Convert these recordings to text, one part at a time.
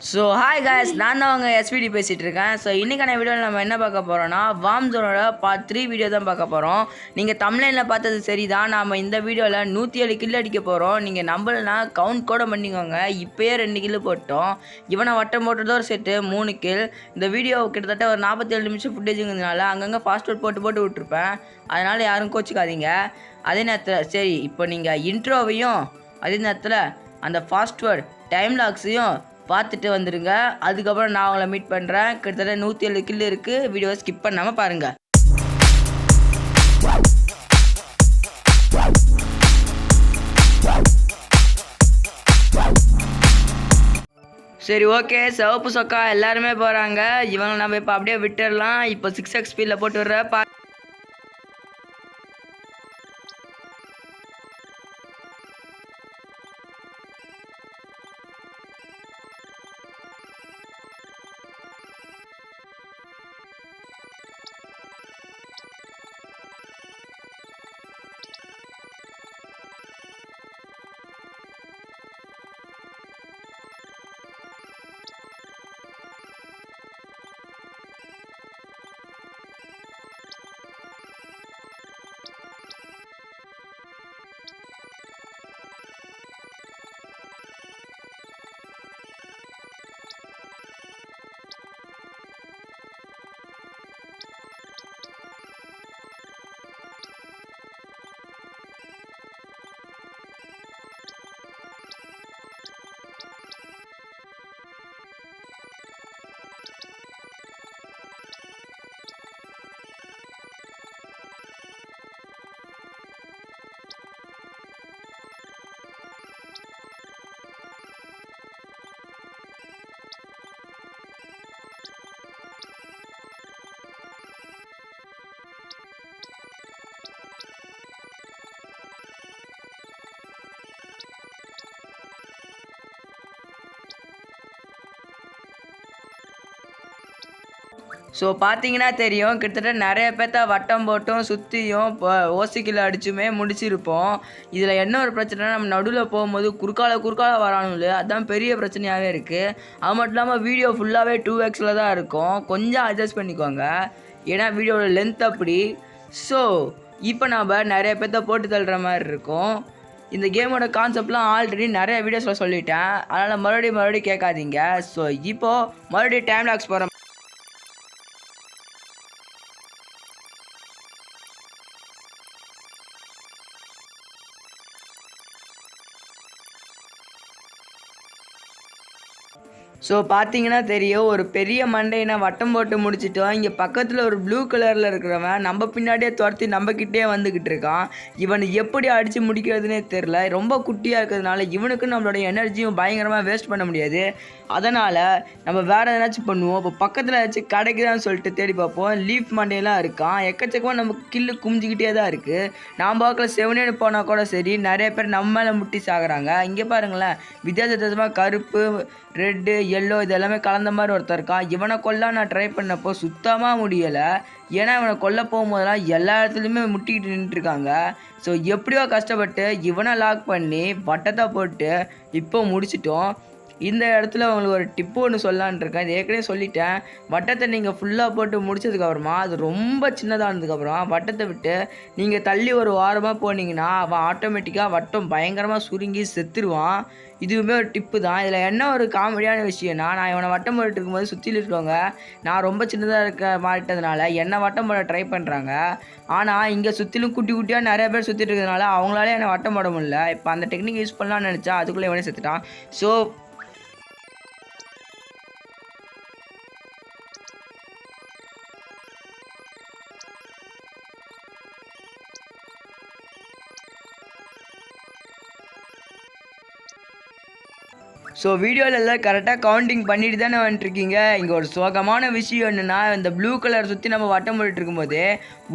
So hi guys, நான் தான் அவங்க எஸ்பிடி பேசிகிட்டு இருக்கேன். ஸோ இன்றைக்கான வீடியோவில் நம்ம என்ன பார்க்க போகிறோன்னா வார்ம் ஜோனோட பார்ட் 3 வீடியோ தான் பார்க்க போகிறோம். நீங்கள் தமிழ்லைனில் பார்த்தது சரி தான். நம்ம இந்த வீடியோவில் 107 கில் அடிக்க போகிறோம். நீங்கள் நம்பலைன்னா கவுண்ட் கூட பண்ணிக்கோங்க. இப்போயே 2 கில் போட்டோம். இவனை வட்டம் போட்டதோ ஒரு செட்டு 3 கில். இந்த வீடியோ கிட்டத்தட்ட ஒரு 47 நிமிஷம் ஃபுட்டேஜுங்கிறதுனால அங்கங்கே ஃபாஸ்ட் ஃபுட் போட்டு விட்டுருப்பேன். அதனால் யாரும் கோச்சிக்காதீங்க. அதே நேரத்தில் சரி, இப்போ நீங்கள் இன்ட்ரோவையும் அதே நேரத்தில் அந்த ஃபாஸ்ட்வேர்ட் டைம் லாக்ஸையும் பார்த்துட்டு வந்துடுங்க. அதுக்கப்புறம் நான் உங்களை மீட் பண்ணுறேன். கிட்டத்தட்ட 107 கில் இருக்குது. வீடியோவை ஸ்கிப் பண்ணாமல் பாருங்கள். சரி, ஓகே. சிவப்பு சொக்கா எல்லாருமே போகிறாங்க. இவங்க நம்ம இப்போ அப்படியே விட்டுடலாம். இப்போ 6x ஸ்பீடில் போட்டு விட்ற ஸோ பார்த்தீங்கன்னா தெரியும், கிட்டத்தட்ட நிறைய பேர்த்த வட்டம் போட்டும் சுற்றியும் இப்போ ஓசிக்கில் அடிச்சுமே முடிச்சிருப்போம். இதில் என்ன ஒரு பிரச்சனைனா, நம்ம நடுவில் போகும்போது குறுக்கால வரானுங்களே, அதுதான் பெரிய பிரச்சனையாகவே இருக்குது. அது மட்டும் இல்லாமல் வீடியோ ஃபுல்லாகவே 2xல் தான் இருக்கும். கொஞ்சம் அட்ஜஸ்ட் பண்ணிக்கோங்க, ஏன்னா வீடியோட லென்த் அப்படி. ஸோ இப்போ நம்ம நிறைய பேர்த்த போட்டு தள்ளுற மாதிரி இருக்கும். இந்த கேமோட கான்செப்ட்லாம் ஆல்ரெடி நிறைய வீடியோஸில் சொல்லிட்டேன். அதனால் மறுபடியும் கேட்காதீங்க. ஸோ இப்போது மறுபடியும் டைம் லாக்ஸ் போகிற ஸோ பார்த்தீங்கன்னா தெரியும், ஒரு பெரிய மண்டையினை வட்டம் போட்டு முடிச்சிட்டோம். இங்கே பக்கத்தில் ஒரு ப்ளூ கலரில் இருக்கிறவன் நம்ம பின்னாடியே துரத்தி நம்மக்கிட்டே வந்துக்கிட்டு இருக்கான். இவன் எப்படி அடித்து முடிக்கிறதுனே தெரில. ரொம்ப குட்டியாக இருக்கிறதுனால இவனுக்கு நம்மளோட எனர்ஜியும் பயங்கரமாக வேஸ்ட் பண்ண முடியாது. அதனால் நம்ம வேறு எதனாச்சும் பண்ணுவோம். இப்போ பக்கத்தில் ஏதாச்சும் கிடைக்குதான்னு சொல்லிட்டு தேடி பார்ப்போம். லீஃப் மண்டையெல்லாம் இருக்கான். எக்கச்சக்கமாக நம்ம கில்லு குமிஞ்சிக்கிட்டே தான் இருக்குது. நான் பார்க்கல 7 போனால் கூட சரி, நிறைய பேர் நம்ம மேலே முட்டி சாகுறாங்க. இங்கே பாருங்களேன், வித்தியாசமாக கருப்பு, ரெட்டு, எல்லோ இது எல்லாமே கலந்த மாதிரி ஒருத்தர் இருக்கான். இவனை கொல்ல நான் ட்ரை பண்ணப்போ சுத்தமாக முடியலை. ஏன்னா இவனை கொல்ல போகும்போதெல்லாம் எல்லா இடத்துலையுமே முட்டிக்கிட்டு நின்றுட்டுருக்காங்க. ஸோ எப்படியோ கஷ்டப்பட்டு இவனை லாக் பண்ணி வட்டத்தை போட்டு இப்போ முடிச்சிட்டோம். இந்த இடத்துல உங்களுக்கு ஒரு டிப்பு ஒன்று சொல்லலான் இருக்கேன். இது ஏற்கனவே சொல்லிட்டேன். வட்டத்தை நீங்கள் ஃபுல்லாக போட்டு முடிச்சதுக்கப்புறமா அது ரொம்ப சின்னதானதுக்கப்புறம் வட்டத்தை விட்டு நீங்கள் தள்ளி ஒரு வாரமாக போனீங்கன்னா அவன் ஆட்டோமேட்டிக்காக வட்டம் பயங்கரமாக சுருங்கி செத்துருவான். இதுவுமே ஒரு டிப்பு தான். இதில் என்ன ஒரு காமெடியான விஷயம்னா, நான் இவனை வட்டம் போட்டு இருக்கும்போது சுற்றியில் இருக்கவங்க நான் ரொம்ப சின்னதாக இருக்க மாட்டதுனால என்னை வட்டம் போட ட்ரை பண்ணுறாங்க. ஆனால் இங்கே சுற்றிலும் குட்டியாக நிறைய பேர் சுற்றிட்டு இருக்கிறதுனால அவங்களாலே என்னை வட்டம் போட முடியல. இப்போ அந்த டெக்னிக் யூஸ் பண்ணலான்னு நினச்சா அதுக்குள்ளே இவனே செத்துட்டான். ஸோ வீடியோவில் எல்லாம் கரெக்டாக கவுண்டிங் பண்ணிட்டு தானே வந்துட்டுருக்கீங்க. இங்கே ஒரு சோகமான விஷயம் என்னென்னா, இந்த ப்ளூ கலர் சுற்றி நம்ம வட்டம் போட்டுட்டு இருக்கும்போது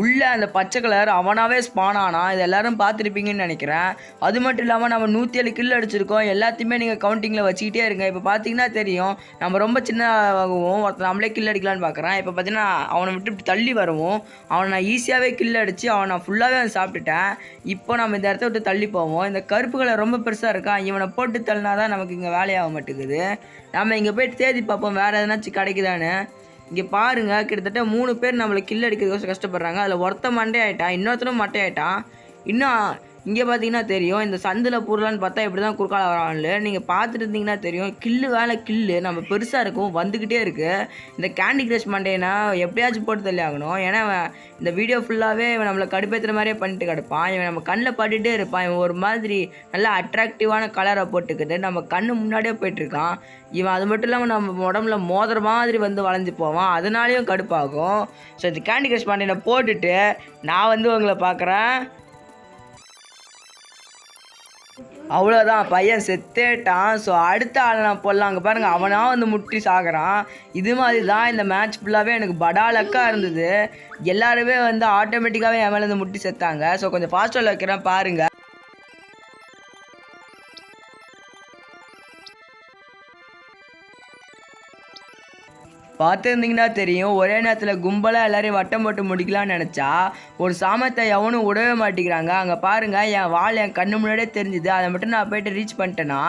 உள்ளே அந்த பச்சை கலர் அவனாகவே ஸ்பான் ஆனா. இது எல்லோரும் பார்த்துருப்பீங்கன்னு நினைக்கிறேன். அது மட்டும் இல்லாமல் நம்ம 107 கில் அடிச்சிருக்கோம். எல்லாத்தையுமே நீங்கள் கவுண்டிங்கில் வச்சுக்கிட்டே இருங்க. இப்போ பார்த்தீங்கன்னா தெரியும், நம்ம ரொம்ப சின்னதாகவும் ஒருத்தர் நம்மளே கில் அடிக்கலான்னு பார்க்குறேன். இப்போ பார்த்தீங்கன்னா அவனை விட்டு தள்ளி வரவும் அவனை நான் ஈஸியாகவே கில் அடித்து அவனை நான் ஃபுல்லாகவே சாப்பிட்டுட்டேன். இப்போ நம்ம இந்த இடத்த விட்டு தள்ளி போவோம். இந்த கருப்பு கலர் ரொம்ப பெருசாக இருக்கான். இவனை போட்டு தள்ளினா தான் நமக்கு இங்கே வேலை வேலையாக மாட்டேங்குது. நம்ம இங்கே போய்ட்டு தேடி பார்ப்போம் வேறு எதனாச்சும் கிடைக்குதான்னு. இங்கே பாருங்கள், கிட்டத்தட்ட 3 பேர் நம்மளை கில் அடிக்கிறதுக்கோசம் கஷ்டப்படுறாங்க. அதில் ஒருத்தன் மண்டே ஆகிட்டான், இன்னொருத்தனும் மட்டை ஆகிட்டான். இன்னும் இங்கே பார்த்தீங்கன்னா தெரியும், இந்த சந்தில் பூரலான்னு பார்த்தா இப்படி தான் குறுக்கால வரான்ல. நீங்கள் பார்த்துட்டு இருந்தீங்கன்னா தெரியும், கில்லு வேலை கில்லு நம்ம பெருசாக இருக்கும் வந்துக்கிட்டே இருக்குது. இந்த கேண்டி கிரஷ் மண்டேனா எப்படியாச்சும் போட்டு தள்ளி ஆகணும். ஏன்னா இந்த வீடியோ ஃபுல்லாகவே இவன் நம்மளை கடுப்பேற்றுற மாதிரியே பண்ணிட்டு கிடப்பான். இவன் நம்ம கண்ணில் பட்டுகிட்டே இருப்பான். இவன் ஒரு மாதிரி நல்லா அட்ராக்டிவான கலரை போட்டுக்கிட்டு நம்ம கண்ணு முன்னாடியே போயிட்டுருக்கான். இவன் அது மட்டும் இல்லாமல் நம்ம உடம்புல மோதுற மாதிரி வந்து வளைஞ்சு போவான், அதனாலேயும் கடுப்பாகும். ஸோ இந்த கேண்டி கிரஷ் மண்டேனை போட்டுட்டு நான் வந்து உங்களை பார்க்குறேன். அவ்வளோதான், பையன் செத்தேட்டான். ஸோ அடுத்த ஆள் நான் போடலாம். அங்கே பாருங்கள், அவனாக வந்து முட்டி சாகிறான். இது மாதிரி தான் இந்த மேட்ச் ஃபுல்லாகவே எனக்கு படாலக்காக இருந்தது. எல்லாருமே வந்து ஆட்டோமேட்டிக்காகவே என் மேலே வந்து முட்டி செத்தாங்க. ஸோ கொஞ்சம் ஃபாஸ்ட்டாக வைக்கிறேன் பாருங்கள். பார்த்துருந்தீங்கன்னா தெரியும், ஒரே நேரத்தில் கும்பலாக எல்லோரையும் வட்டம் போட்டு முடிக்கலான்னு நினச்சா ஒரு சாமத்தை எவனும் விடவே மாட்டேங்கிறாங்க. அங்கே பாருங்கள், என் வால் என் கண்ணு முன்னாடியே தெரிஞ்சுது. அதை மட்டும் நான் போய்ட்டு ரீச் பண்ணிட்டேன்னா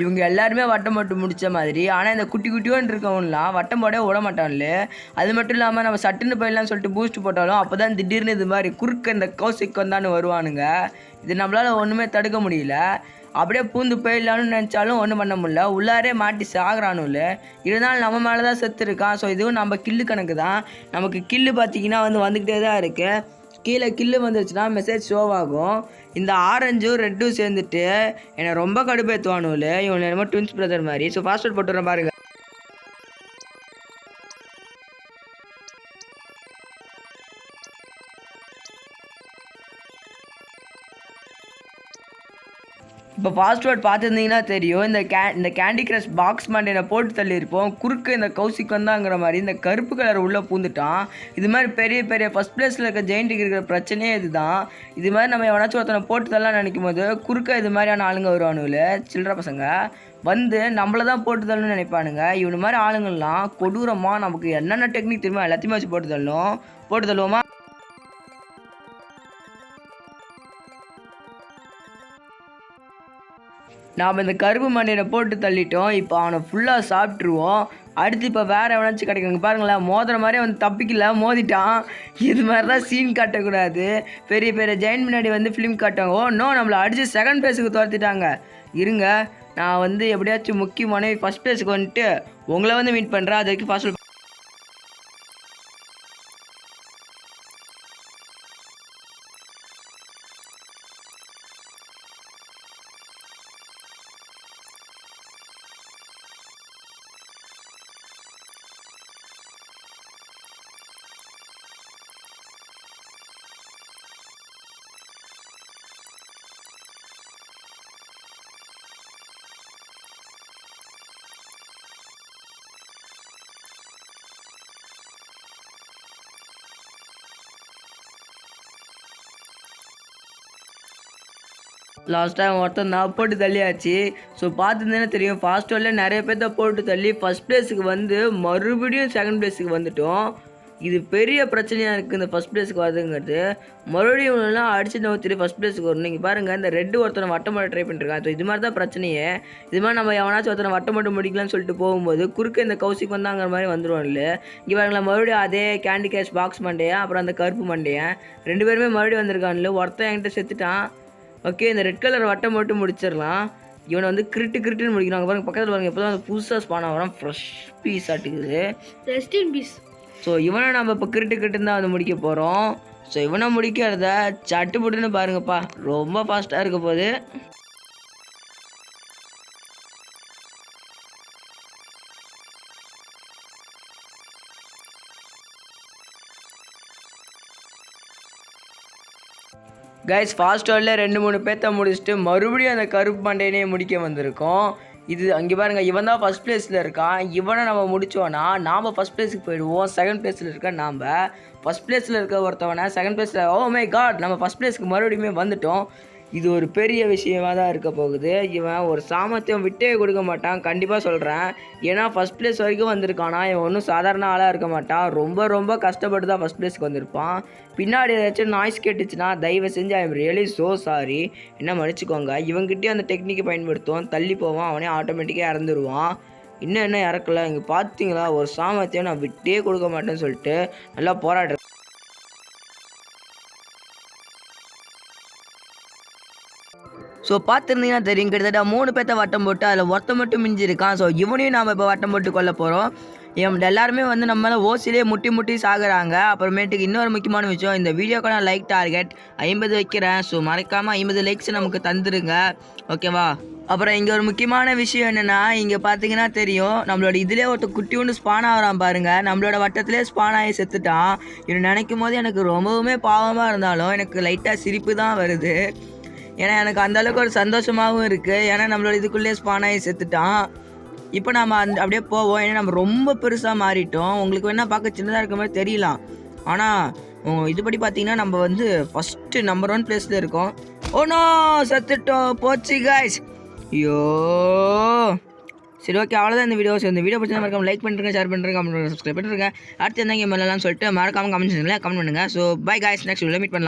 இவங்க எல்லாருமே வட்டம் போட்டு முடித்த மாதிரி. ஆனால் இந்த குட்டி குட்டியோன்னு இருக்கவங்களாம் வட்டம் போட விட மாட்டான்ல. அது மட்டும் இல்லாமல் நம்ம சட்டுன்னு போயிடலாம்னு சொல்லிட்டு பூஸ்ட் போட்டாலும் அப்போ தான் திடீர்னு இது மாதிரி குறுக்க இந்த கௌசிக் வந்தான்னு வருவானுங்க. இது நம்மளால் ஒன்றுமே தடுக்க முடியல. அப்படியே பூந்து போயிடலான்னு நினச்சாலும் ஒன்றும் பண்ண முடியல. உள்ளாரே மாட்டி சாகிறானுல்ல. இருந்தாலும் நம்ம மேலே தான் செத்து இருக்கான். ஸோ இதுவும் நம்ம கில்லு கணக்கு தான். நமக்கு கில்லு பார்த்திங்கன்னா வந்துக்கிட்டே தான் இருக்குது. கீழே கில்லு வந்துருச்சுன்னா மெசேஜ் ஷோவாகும். இந்த ஆரஞ்சும் ரெட்டும் சேர்ந்துட்டு என்னை ரொம்ப கடுப்பேற்றுவானுல்ல. இவன் என்னமோ ட்வின்ஸ் பிரதர் மாதிரி. ஸோ ஃபாஸ்ட் போட்டுறேன் பாருங்கள். இப்போ ஃபாஸ்ட்வேர்ட் பார்த்துருந்தீங்கன்னா தெரியும், இந்த கேண்டி கிரஷ் பாக்ஸ் மண்டேனை போட்டு தள்ளியிருப்போம். குறுக்கு இந்த கௌசிக் வந்தாங்கிற மாதிரி இந்த கருப்பு கலர் உள்ளே பூந்துட்டான். இது மாதிரி பெரிய பெரிய ஃபஸ்ட் பிளேஸில் இருக்க ஜெயிண்ட்டுக்கு இருக்கிற பிரச்சனையே இதுதான். இது மாதிரி நம்ம எவனாச்சும் ஒருத்தனை போட்டு தள்ளலாம் நினைக்கும் போது குறுக்க இது மாதிரியான ஆளுங்க வருவானுங்கள, சில்லற பசங்க வந்து நம்மளை தான் போட்டு தள்ளணும்னு நினைப்பானுங்க. இவனு மாதிரி ஆளுங்கள்லாம் கொடூரமாக நமக்கு என்னென்ன டெக்னிக் தெரியுமா எல்லாத்தையுமே வச்சு போட்டு தள்ளுவோமா. நாம் இந்த கருப்பு மண்டையை போட்டு தள்ளிட்டோம். இப்போ அவனை ஃபுல்லாக சாப்பிட்ருவோம். அடுத்து இப்போ வேறு எவனாச்சும் கிடைக்குங்க பாருங்களேன். மோதுற மாதிரியே வந்து தப்பிக்கல, மோதிட்டான். இது மாதிரி தான் சீன் காட்டக்கூடாது. பெரிய பெரிய ஜெயின் முன்னாடி வந்து ஃபிலிம் காட்டுவாங்க. ஓ நோ, நம்மளை அடித்து செகண்ட் பிளேஸுக்கு துரத்திட்டாங்க. இருங்க, நான் வந்து எப்படியாச்சும் முக்கியமான ஃபஸ்ட் பிளேஸுக்கு வந்துட்டு உங்களை வந்து மீட் பண்ணுறேன். அது வரைக்கும் ஃபாஸ்ட் லாஸ்ட் டைம் ஒருத்தன் நான் போட்டு தள்ளியாச்சு. ஸோ பார்த்துருந்தேன்னா தெரியும், ஃபாஸ்ட் வேர்ல்டில் நிறைய பேர்த்த போட்டு தள்ளி ஃபஸ்ட் பிளேஸுக்கு வந்து மறுபடியும் செகண்ட் பிளேஸுக்கு வந்துட்டோம். இது பெரிய பிரச்சனையாக இருக்குது இந்த ஃபஸ்ட் பிளேஸுக்கு வருதுங்கிறது. மறுபடியும் இவனெல்லாம் அடிச்சு நோத்திட்டு ஃபஸ்ட் பிளேஸுக்கு வரணும். நீங்கள் பாருங்கள், இந்த ரெட்டு ஒருத்தனை வட்டம் மட்டும் ட்ரை பண்ணிருக்கான். ஸோ இது மாதிரி தான் பிரச்சனையே. இது மாதிரி நம்ம எவனாச்சும் ஒருத்தனை வட்டம் மட்டும் முடிக்கலாம்னு சொல்லிட்டு போகும்போது குறுக்க இந்த கௌசிக் வந்தாங்கிற மாதிரி வந்துடுவான்ல. இங்கே பாருங்களா, மறுபடியும் அதே கேண்டி கேஷ் பாக்ஸ் மண்டையன் அப்புறம் அந்த கருப்பு மண்டையன் 2 பேருமே மறுபடியும் வந்திருக்கான்ல. ஒருத்தன் என்கிட்ட செத்துட்டான். ஓகே, இந்த ரெட் கலர் வட்டம் மட்டும் முடிச்சிடலாம். இவனை வந்து கிரிட்டுன்னு முடிக்கிறாங்க பாருங்க. பக்கத்தில் பாருங்க, இப்போ தான் புதுசாக ஸ்பான் ஆகிறான். ஃப்ரெஷ் பீஸ் ஆட்டுக்குது. Rest in peace. ஸோ இவனை நம்ம இப்போ கிரிட்டுன்னு தான் வந்து முடிக்க போகிறோம். ஸோ இவனை முடிக்கிறத சட்டு புட்டுன்னு பாருங்கப்பா, ரொம்ப ஃபாஸ்ட்டாக இருக்க போகுது. கைஸ், ஃபாஸ்ட் வேர்ல்டில் 2-3 பேர்த்த முடிச்சுட்டு மறுபடியும் அந்த கருப்பு மண்டையினே முடிக்க வந்திருக்கோம். இது அங்கே பாருங்கள், இவன் தான் ஃபஸ்ட் பிளேஸில் இருக்கான். இவனை நம்ம முடித்தோன்னா நாம் ஃபஸ்ட் பிளேஸுக்கு போயிடுவோம். செகண்ட் பிளேஸில் இருக்க நாம் ஃபஸ்ட் பிளேஸில் இருக்க ஒருத்தவனை செகண்ட் பிளேஸில், ஓ மை காட், நம்ம ஃபஸ்ட் பிளேஸுக்கு மறுபடியும் வந்துட்டோம். இது ஒரு பெரிய விஷயமாக தான் இருக்க போகுது. இவன் ஒரு சாமர்த்தியம் விட்டே கொடுக்க மாட்டான், கண்டிப்பாக சொல்கிறேன். ஏன்னா ஃபஸ்ட் ப்ளேஸ் வரைக்கும் வந்திருக்கானா, இவன் ஒன்றும் சாதாரண ஆளாக இருக்க மாட்டான். ரொம்ப ரொம்ப கஷ்டப்பட்டு தான் ஃபஸ்ட் ப்ளேஸ்க்கு வந்திருப்பான். பின்னாடி ஏதாச்சும் நாய்ஸ் கேட்டுச்சுன்னா தயவு செஞ்சு I am really so sorry, என்ன மன்னிச்சுக்கோங்க. இவங்ககிட்டயும் அந்த டெக்னிக்கை பயன்படுத்துவோம், தள்ளி போவான், அவனே ஆட்டோமேட்டிக்காக இறந்துருவான். இன்னும் என்ன இறக்கல, இங்கே பார்த்தீங்களா ஒரு சாமர்த்தியம் நான் விட்டே கொடுக்க மாட்டேன்னு சொல்லிட்டு நல்லா போராடுறேன். ஸோ பார்த்துருந்தீங்கன்னா தெரியும், கிட்டத்தட்ட 3 பேர்த்த வட்டம் போட்டு அதில் ஒருத்த மட்டும் மிஞ்சிருக்கான். ஸோ இவனையும் நாம் இப்போ வட்டம் போட்டு கொள்ள போகிறோம். எல்லாருமே வந்து நம்மள ஓசிலே முட்டி முட்டி சாகுறாங்க. அப்புறமேட்டுக்கு இன்னொரு முக்கியமான விஷயம், இந்த வீடியோக்கான லைக் டார்கெட் 50 வைக்கிறேன். ஸோ மறக்காமல் 50 லைக்ஸ் நமக்கு தந்துருங்க, ஓகேவா? அப்புறம் இங்கே ஒரு முக்கியமான விஷயம் என்னென்னா, இங்கே பார்த்தீங்கன்னா தெரியும், நம்மளோட இதிலே ஒருத்தர் குட்டி ஒன்று ஸ்பான் ஆகிறான் பாருங்கள். நம்மளோட வட்டத்திலே ஸ்பான் ஆகி செத்துட்டான். இவனை நினைக்கும் போது எனக்கு ரொம்பவுமே பாவமாக இருந்தாலும் எனக்கு லைட்டாக சிரிப்பு தான் வருது. ஏன்னா எனக்கு அந்தளவுக்கு ஒரு சந்தோஷமாகவும் இருக்குது. ஏன்னா நம்மளோட இதுக்குள்ளே ஸ்பான் ஆகி செத்துட்டான். இப்போ நம்ம அப்படியே போவோம். ஏன்னா நம்ம ரொம்ப பெருசாக மாறிட்டோம். உங்களுக்கு வேணால் பார்க்க சின்னதாக இருக்க மாதிரி தெரியலாம், ஆனால் இதுபடி பார்த்தீங்கன்னா நம்ம வந்து ஃபஸ்ட்டு நம்பர் 1 பிளேஸில் இருக்கோம். ஓனோ செத்துட்டோம், போச்சு காய்ஸ். ஐயோ சரி, ஓகே, அவ்வளோதான் இந்த வீடியோ. இந்த வீடியோ பிடிச்சா மறக்காம லைக் பண்ணுறேங்க, ஷேர் பண்ணுறேங்க, கமெண்ட் பண்ணுறேங்க, சப்ஸ்கிரைப் பண்ணுறேங்க. அடுத்து என்ன கேம் சொல்லலாம்னு சொல்லிட்டு மறக்காம கமெண்ட் பண்ணுங்கள். So by guys, next video meet பண்ணலாம்.